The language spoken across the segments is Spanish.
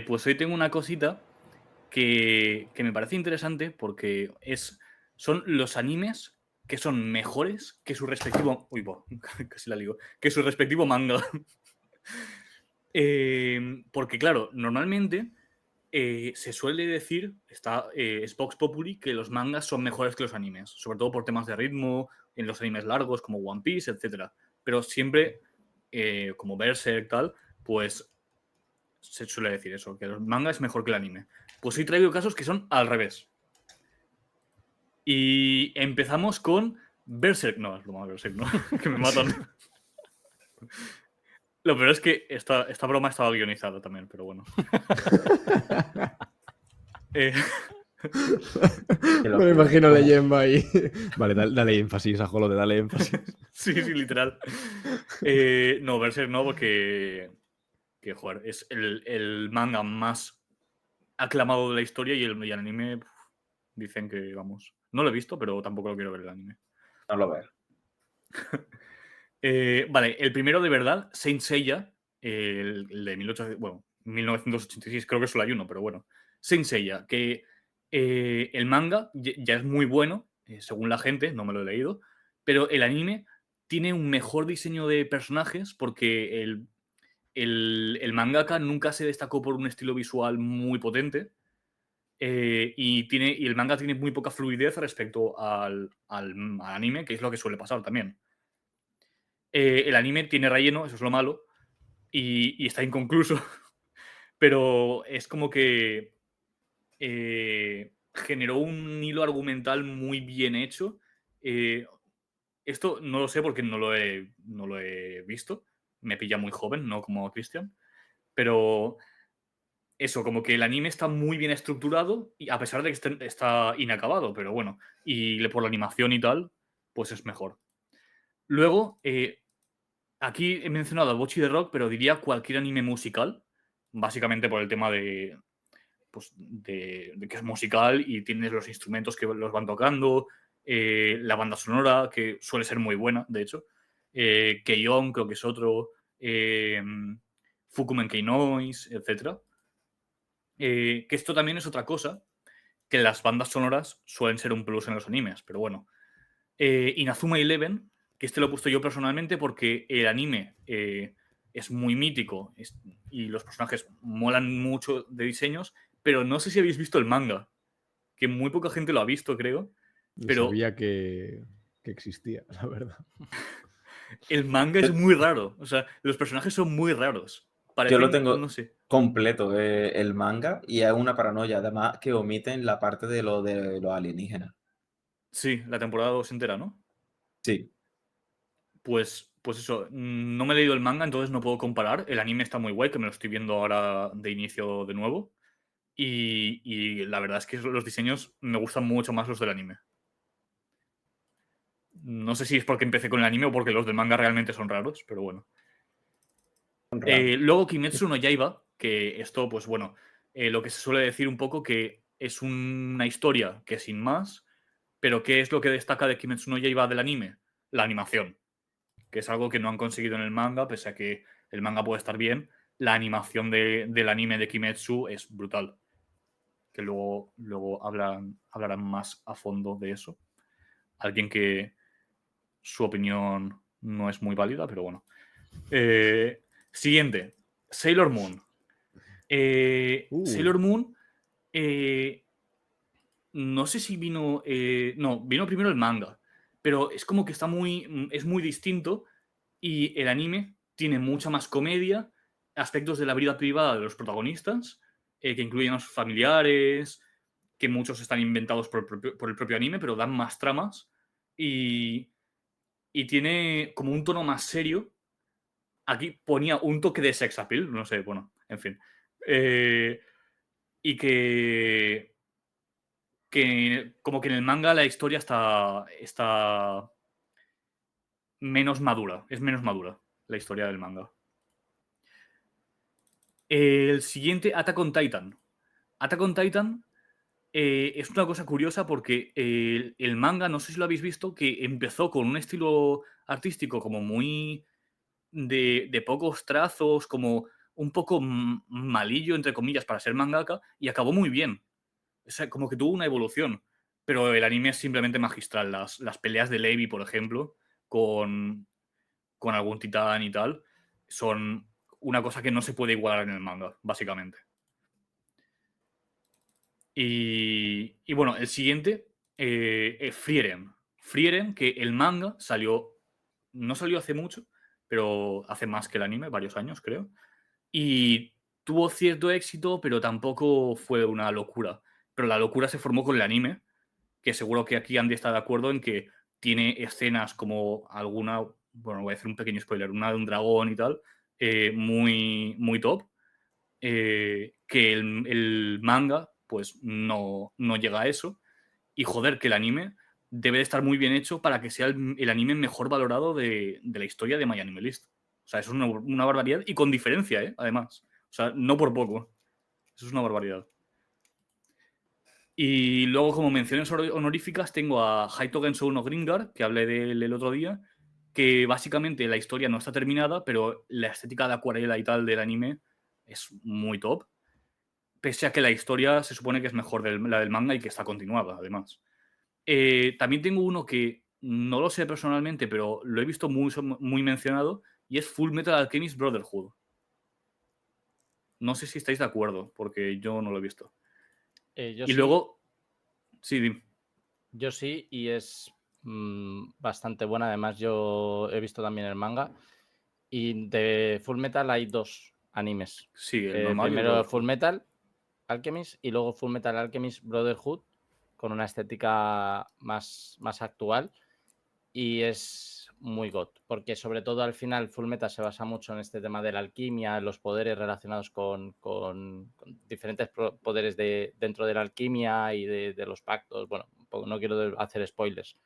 Pues hoy tengo una cosita que me parece interesante porque son los animes que son mejores que su respectivo. Uy, buah, casi la ligo. Que su respectivo manga. Porque, claro, normalmente se suele decir, es Vox Populi, que los mangas son mejores que los animes, sobre todo por temas de ritmo, en los animes largos como One Piece, etc. Pero siempre, como Berserk tal, pues se suele decir eso, que el manga es mejor que el anime. Pues hoy traigo casos que son al revés. Y empezamos con Berserk. No, es broma, Berserk, no, que me matan. Lo peor es que esta broma estaba guionizada también, pero bueno. Eh, Qué Me lo locura. imagino ¿Cómo? leyendo ahí. Vale, dale énfasis a Jolo, dale énfasis. sí, literal. No, Berserk no, porque joder, es el manga más aclamado de la historia y el anime dicen que, vamos, no lo he visto, pero tampoco lo quiero ver el anime. No lo veo. Vale, el primero de verdad, Saint Seiya, el de 1986, creo que solo hay uno, pero bueno. Saint Seiya, que el manga ya es muy bueno, según la gente, no me lo he leído, pero el anime tiene un mejor diseño de personajes porque el mangaka nunca se destacó por un estilo visual muy potente y el manga tiene muy poca fluidez respecto al anime, que es lo que suele pasar también. El anime tiene relleno, eso es lo malo, y está inconcluso, pero es como que generó un hilo argumental muy bien hecho. Eh, Esto no lo sé porque no lo he visto, me pilla muy joven, no como Christian, pero eso, como que el anime está muy bien estructurado, y a pesar de que está inacabado, pero bueno, y por la animación y tal, pues es mejor. Luego, aquí he mencionado a Bocchi de Rock, pero diría cualquier anime musical, básicamente por el tema pues, de que es musical y tienes los instrumentos que los van tocando, la banda sonora, que suele ser muy buena, de hecho, Keion creo que es otro, Fukumen Kei Noise, etc. Que esto también es otra cosa, que las bandas sonoras suelen ser un plus en los animes, pero bueno. Inazuma Eleven, que este lo he puesto yo personalmente porque el anime es muy mítico y los personajes molan mucho de diseños, pero no sé si habéis visto el manga, que muy poca gente lo ha visto, creo, Ni pero sabía que existía, la verdad. el manga es muy raro, o sea, los personajes son muy raros. Yo lo Parecen, no tengo sé. completo, el manga, y es una paranoia, además, que omiten la parte de los alienígenas. Sí, la temporada 2 entera, ¿no? Sí. Pues eso, no me he leído el manga, entonces no puedo comparar. El anime está muy guay, que me lo estoy viendo ahora de inicio de nuevo. Y la verdad es que los diseños me gustan mucho más los del anime. No sé si es porque empecé con el anime o porque los del manga realmente son raros, pero bueno. Son raros. Luego Kimetsu no Yaiba, que esto, pues bueno, lo que se suele decir un poco que es una historia que sin más, pero ¿qué es lo que destaca de Kimetsu no Yaiba del anime? La animación, que es algo que no han conseguido en el manga, pese a que el manga puede estar bien. La animación del anime de Kimetsu es brutal, que luego hablarán más a fondo de eso. Alguien que su opinión no es muy válida, pero bueno. Siguiente, Sailor Moon. Sailor Moon, no sé si vino. No, vino primero el manga, pero es como que es muy distinto y el anime tiene mucha más comedia, aspectos de la vida privada de los protagonistas, que incluyen a sus familiares, que muchos están inventados por el propio anime, pero dan más tramas y, y tiene como un tono más serio. Aquí ponía un toque de sex appeal, no sé, bueno, en fin. Eh, y que como que en el manga la historia está menos madura, es menos madura la historia del manga. El siguiente, Attack on Titan. Attack on Titan es una cosa curiosa porque el manga, no sé si lo habéis visto, que empezó con un estilo artístico como muy de pocos trazos, como un poco malillo, entre comillas, para ser mangaka, y acabó muy bien. O sea, como que tuvo una evolución. Pero el anime es simplemente magistral. Las peleas de Levi, por ejemplo, con algún titán y tal, son una cosa que no se puede igualar en el manga, básicamente. Y bueno, el siguiente es Frieren. Frieren, que el manga no salió hace mucho, pero hace más que el anime, varios años creo. Y tuvo cierto éxito, pero tampoco fue una locura. Pero la locura se formó con el anime, que seguro que aquí Andy está de acuerdo en que tiene escenas como alguna, bueno, voy a hacer un pequeño spoiler, una de un dragón y tal, muy, muy top, que el manga pues no llega a eso. Y joder, que el anime debe de estar muy bien hecho para que sea el anime mejor valorado de la historia de My Anime List. O sea, eso es una barbaridad y con diferencia, además. O sea, no por poco. Eso es una barbaridad. Y luego, como menciones honoríficas, tengo a Haito Genso no Gringar, que hablé de él el otro día, que básicamente la historia no está terminada, pero la estética de acuarela y tal del anime es muy top. Pese a que la historia se supone que es mejor la del manga y que está continuada, además. También tengo uno que no lo sé personalmente, pero lo he visto muy mencionado, y es Full Metal Alchemist Brotherhood. No sé si estáis de acuerdo, porque yo no lo he visto. Yo Y sí, luego... Sí, dime. yo sí, y es bastante buena. Además, yo he visto también el manga. Y de Full Metal hay 2 animes. Sí, el normal y el Primero Brotherhood. Full Metal Alchemist y luego Full Metal Alchemist Brotherhood, con una estética más actual, y es muy god, porque sobre todo al final Full Metal se basa mucho en este tema de la alquimia, los poderes relacionados con diferentes poderes dentro de la alquimia y de los pactos. Bueno, no quiero hacer spoilers,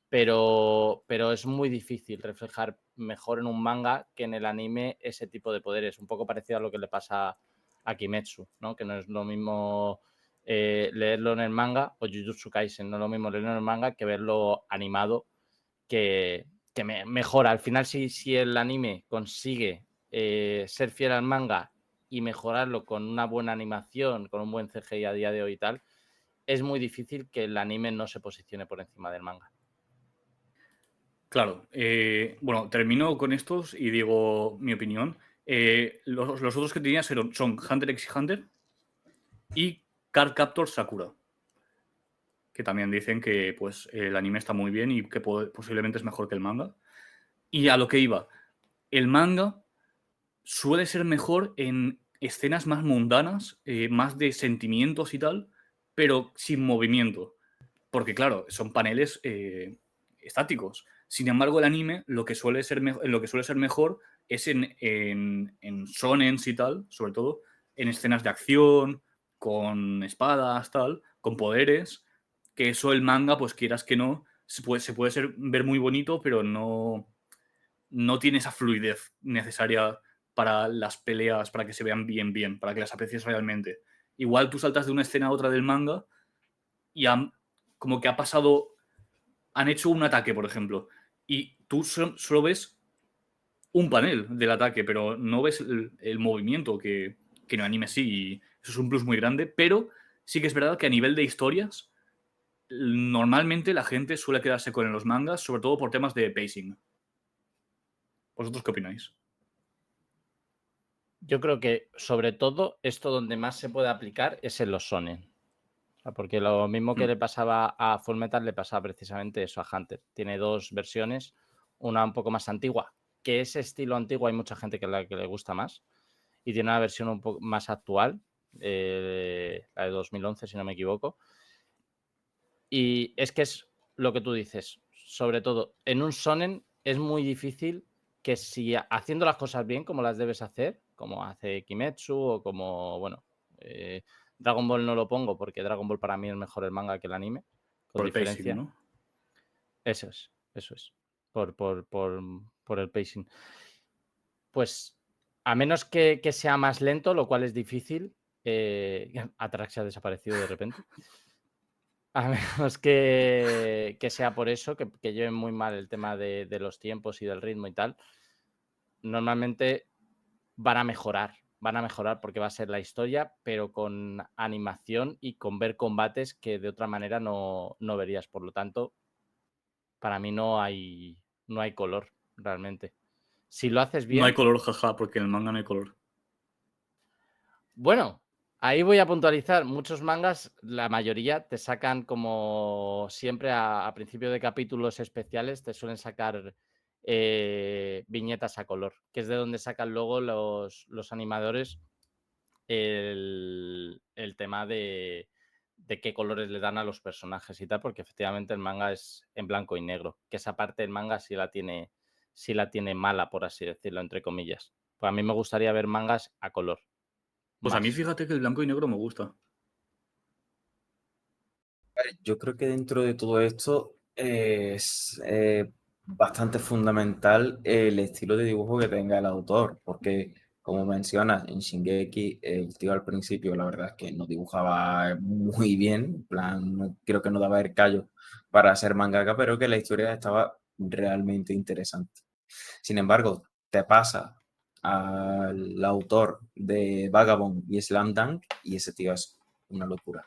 pero es muy difícil reflejar mejor en un manga que en el anime ese tipo de poderes, un poco parecido a lo que le pasa a Kimetsu, ¿no? Que no es lo mismo leerlo en el manga, o Jujutsu Kaisen, no es lo mismo leerlo en el manga que verlo animado, que mejora. Al final, si el anime consigue ser fiel al manga y mejorarlo con una buena animación, con un buen CGI a día de hoy y tal, es muy difícil que el anime no se posicione por encima del manga. Claro. Bueno, termino con estos y digo mi opinión. Los otros que tenía son Hunter x Hunter y Cardcaptor Sakura, que también dicen que pues, el anime está muy bien y que posiblemente es mejor que el manga. Y a lo que iba, el manga suele ser mejor en escenas más mundanas, más de sentimientos y tal, pero sin movimiento. Porque, claro, son paneles estáticos. Sin embargo, el anime lo que suele ser mejor es en shonens y tal, sobre todo, en escenas de acción, con espadas, tal, con poderes, que eso el manga, pues quieras que no, se puede ver muy bonito, pero no tiene esa fluidez necesaria para las peleas, para que se vean bien, para que las aprecies realmente. Igual tú saltas de una escena a otra del manga y como que han hecho un ataque, por ejemplo, y tú solo ves un panel del ataque, pero no ves el movimiento que en el anime sí, y eso es un plus muy grande, pero sí que es verdad que a nivel de historias, normalmente la gente suele quedarse con los mangas, sobre todo por temas de pacing. ¿Vosotros qué opináis? Yo creo que, sobre todo, esto donde más se puede aplicar es en los shonen. Porque lo mismo que le pasaba a Fullmetal le pasaba precisamente eso a Hunter. Tiene 2 versiones, una un poco más antigua, que ese estilo antiguo hay mucha gente que le gusta más, y tiene una versión un poco más actual, la de 2011, si no me equivoco. Y es que es lo que tú dices, sobre todo, en un shonen es muy difícil que, si haciendo las cosas bien como las debes hacer, como hace Kimetsu o como, bueno, Dragon Ball no lo pongo porque Dragon Ball para mí es mejor el manga que el anime, con Por el pacing, diferencia. ¿no? Eso es. Por el pacing. Pues a menos que sea más lento, lo cual es difícil. Atrax ha desaparecido de repente. A menos que sea por eso, que lleven muy mal el tema de los tiempos y del ritmo y tal, normalmente van a mejorar van a mejorar porque va a ser la historia, pero con animación y con ver combates que de otra manera no verías. Por lo tanto, para mí no hay color realmente. Si lo haces No hay bien, color, jaja, porque en el manga no hay color. bueno, ahí voy a puntualizar. Muchos mangas, la mayoría, te sacan como siempre a principio de capítulos especiales, te suelen sacar viñetas a color, que es de donde sacan luego los animadores el tema de qué colores le dan a los personajes y tal, porque efectivamente el manga es en blanco y negro, que esa parte del manga sí la tiene mala, por así decirlo, entre comillas. Pues a mí me gustaría ver mangas a color. Pues a mí Más. fíjate que el blanco y negro me gusta. Yo creo que dentro de todo esto es bastante fundamental el estilo de dibujo que tenga el autor, porque como mencionas, en Shingeki, el tío al principio la verdad es que no dibujaba muy bien, en plan, creo que no daba el callo para ser mangaka, pero que la historia estaba realmente interesante. Sin embargo, te pasa al autor de Vagabond y Slam Dunk y ese tío es una locura.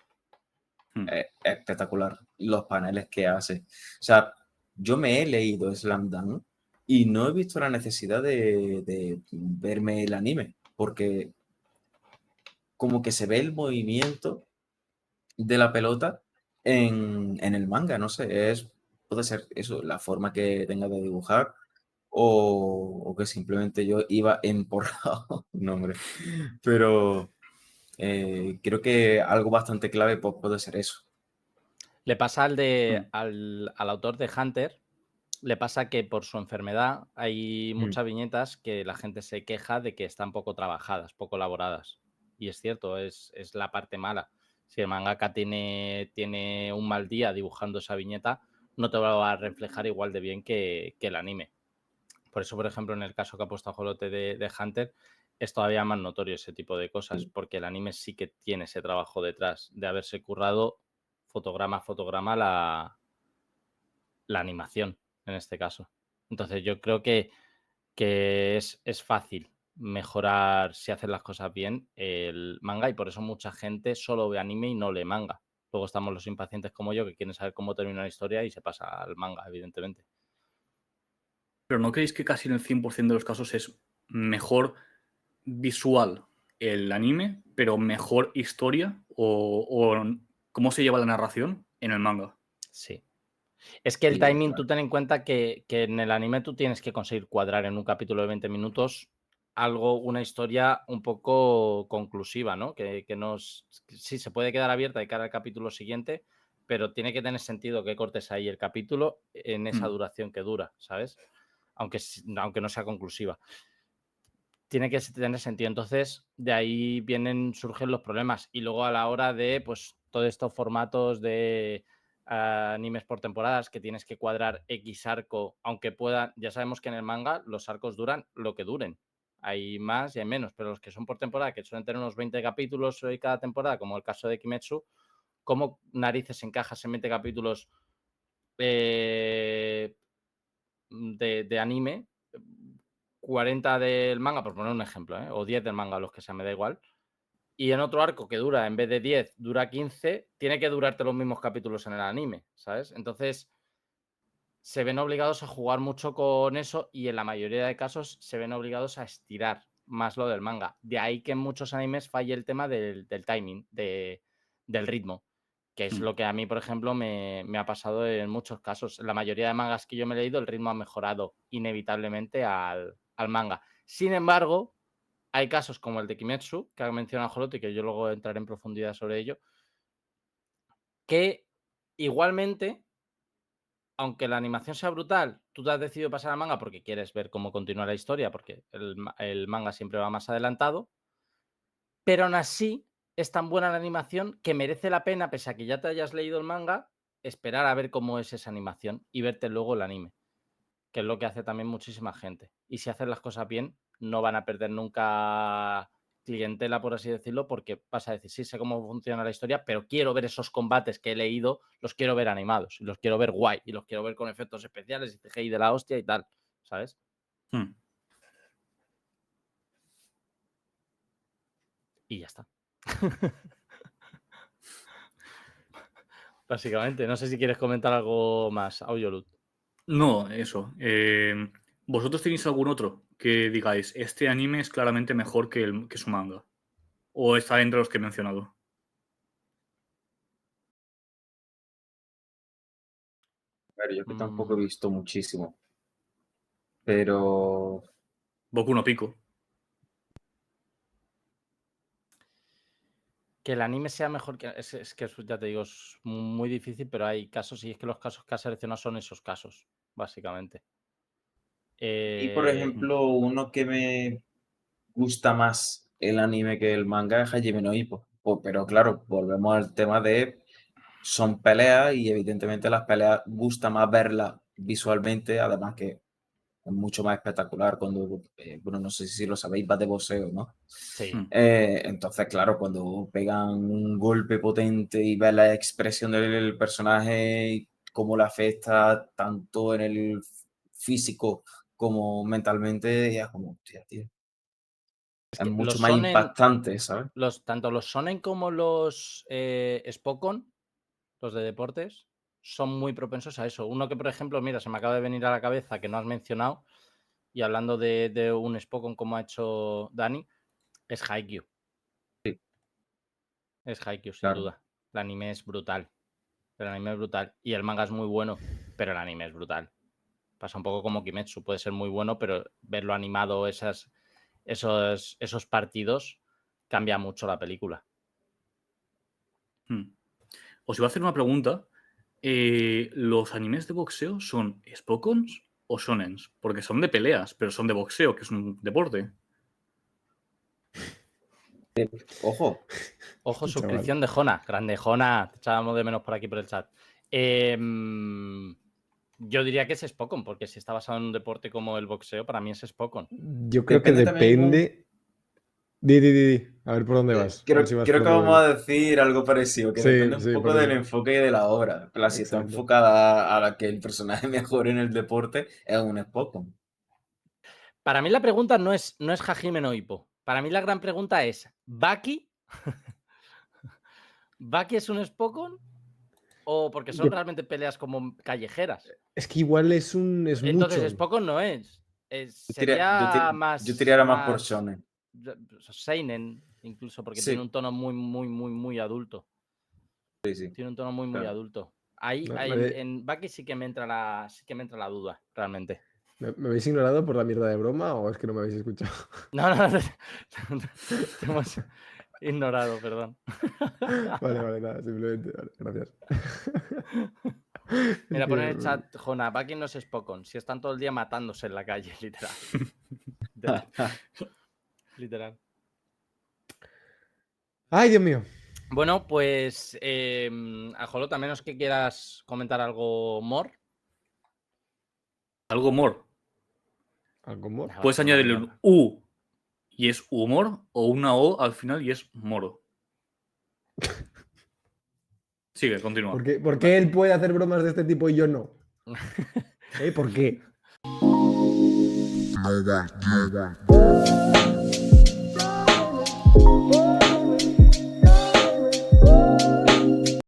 Espectacular los paneles que hace. O sea, yo me he leído Slam Dunk y no he visto la necesidad de verme el anime, porque como que se ve el movimiento de la pelota en el manga, no sé, puede ser eso, la forma que tenga de dibujar o que simplemente yo iba emporrado, no hombre, pero creo que algo bastante clave pues, puede ser eso. Le pasa al autor de Hunter, le pasa que por su enfermedad hay muchas viñetas que la gente se queja de que están poco trabajadas, poco elaboradas. Y es cierto, es la parte mala. Si el mangaka tiene un mal día dibujando esa viñeta, no te va a reflejar igual de bien que el anime. Por eso, por ejemplo, en el caso que ha puesto Ajolote de Hunter, es todavía más notorio ese tipo de cosas, porque el anime sí que tiene ese trabajo detrás de haberse currado fotograma a fotograma la animación, en este caso. Entonces, yo creo que es fácil mejorar si haces las cosas bien el manga y por eso mucha gente solo ve anime y no lee manga. Luego estamos los impacientes como yo que quieren saber cómo termina la historia y se pasa al manga, evidentemente. Pero ¿no creéis que casi en el 100% de los casos es mejor visual el anime, pero mejor historia o cómo se lleva la narración en el manga? Sí. Es que el Sí, timing, claro. tú ten en cuenta que en el anime tú tienes que conseguir cuadrar en un capítulo de 20 minutos una historia un poco conclusiva, ¿no? Que sí se puede quedar abierta de cara al capítulo siguiente, pero tiene que tener sentido que cortes ahí el capítulo en esa duración que dura, ¿sabes? Aunque no sea conclusiva. Tiene que tener sentido. Entonces, de ahí surgen los problemas. Y luego a la hora de, pues, todos estos formatos de animes por temporadas que tienes que cuadrar X arco, aunque puedan, ya sabemos que en el manga los arcos duran lo que duren. Hay más y hay menos, pero los que son por temporada, que suelen tener unos 20 capítulos cada temporada, como el caso de Kimetsu, ¿cómo narices encajas en 20 capítulos de anime? 40 del manga, por poner un ejemplo, o 10 del manga, los que sea, me da igual. Y en otro arco que dura, en vez de 10, dura 15, tiene que durarte los mismos capítulos en el anime, ¿sabes? Entonces, se ven obligados a jugar mucho con eso y en la mayoría de casos se ven obligados a estirar más lo del manga. De ahí que en muchos animes falle el tema del timing, del ritmo, que es lo que a mí, por ejemplo, me ha pasado en muchos casos. En la mayoría de mangas que yo me he leído, el ritmo ha mejorado inevitablemente al manga. Sin embargo, hay casos como el de Kimetsu, que ha mencionado Jolote, y que yo luego entraré en profundidad sobre ello, que igualmente, aunque la animación sea brutal, tú te has decidido pasar al manga porque quieres ver cómo continúa la historia, porque el manga siempre va más adelantado, pero aún así es tan buena la animación que merece la pena, pese a que ya te hayas leído el manga, esperar a ver cómo es esa animación y verte luego el anime, que es lo que hace también muchísima gente. Y si hacen las cosas bien, no van a perder nunca clientela, por así decirlo, porque vas a decir, sí, sé cómo funciona la historia, pero quiero ver esos combates que he leído, los quiero ver animados, y los quiero ver guay, y los quiero ver con efectos especiales y CGI de la hostia y tal, ¿sabes? Y ya está. Básicamente, no sé si quieres comentar algo más, Audiolut. No, eso. ¿Vosotros tenéis algún otro que digáis, este anime es claramente mejor que su manga? ¿O está entre los que he mencionado? A ver, yo que tampoco he visto muchísimo. Pero Boku no Pico. Que el anime sea mejor que... Es que eso, ya te digo, es muy difícil, pero hay casos y es que los casos que has seleccionado son esos casos, básicamente. y por ejemplo, uno que me gusta más el anime que el manga es Hajime no Ippo. Pero claro, volvemos al tema de son peleas y evidentemente las peleas gusta más verlas visualmente, además que es mucho más espectacular cuando, bueno, no sé si lo sabéis, va de boxeo, ¿no? Sí. Entonces, claro, cuando pegan un golpe potente y ves la expresión del personaje y cómo le afecta tanto en el físico como mentalmente, ya como, hostia, tío. Es que mucho los más shonen, impactante, ¿sabes? tanto los shonen como los Spokon, los de deportes, son muy propensos a eso. Uno que, por ejemplo, mira, se me acaba de venir a la cabeza que no has mencionado, y hablando de un Spokon como ha hecho Dani, es Haikyuu. Sí. Es Haikyuu, sin Claro. duda. El anime es brutal. El anime es brutal. Y el manga es muy bueno, pero el anime es brutal. Pasa un poco como Kimetsu. Puede ser muy bueno, pero verlo animado, esos partidos, cambia mucho la película. Os iba a hacer una pregunta. ¿Los animes de boxeo son Spokons o shonens? Porque son de peleas, pero son de boxeo, que es un deporte. Ojo. Ojo, Chaval. suscripción de Jona. Grande Jona. Te echábamos de menos por aquí por el chat. Yo diría que es Spokon, porque si está basado en un deporte como el boxeo, para mí es Spokon. Yo creo que Depende también depende. Di. A ver por dónde vas. A ver si Creo vas que por donde vamos voy a yo. decir algo parecido, que Sí, depende un sí, poco por del eso. enfoque de la obra. En plan, si está Exacto. enfocada a la que el personaje mejore en el deporte, es un Spokon. Para mí la pregunta no es Hajime no Ippo. Para mí la gran pregunta es, ¿Baki? ¿Baki es un Spokon? ¿O porque son realmente peleas como callejeras? Es que igual es Entonces, mucho. Spokon no es. Sería más... Yo tiraría más por shonen. Seinen, incluso, porque tiene Sí, un tono muy adulto. sí. Tiene un tono muy Claro. adulto. Ahí, No, en Baki sí que me entra la duda, realmente. ¿Me habéis ignorado por la mierda de broma o es que no me habéis escuchado? No, te hemos ignorado, perdón. Vale, nada, simplemente. Vale, gracias. Mira, Es pon en el que- chat, Jona, Baki no es Spokon. Si están todo el día matándose en la calle, literal. Literal. Ay, Dios mío. Bueno, pues, Ajolot, a menos que quieras comentar algo more. Algo more. ¿Algo more? Nada, Puedes una añadirle mierda. un U y es humor, o una O al final y es moro. Sigue, continúa. ¿Por qué él puede hacer bromas de este tipo y yo no? ¿Por qué? No va.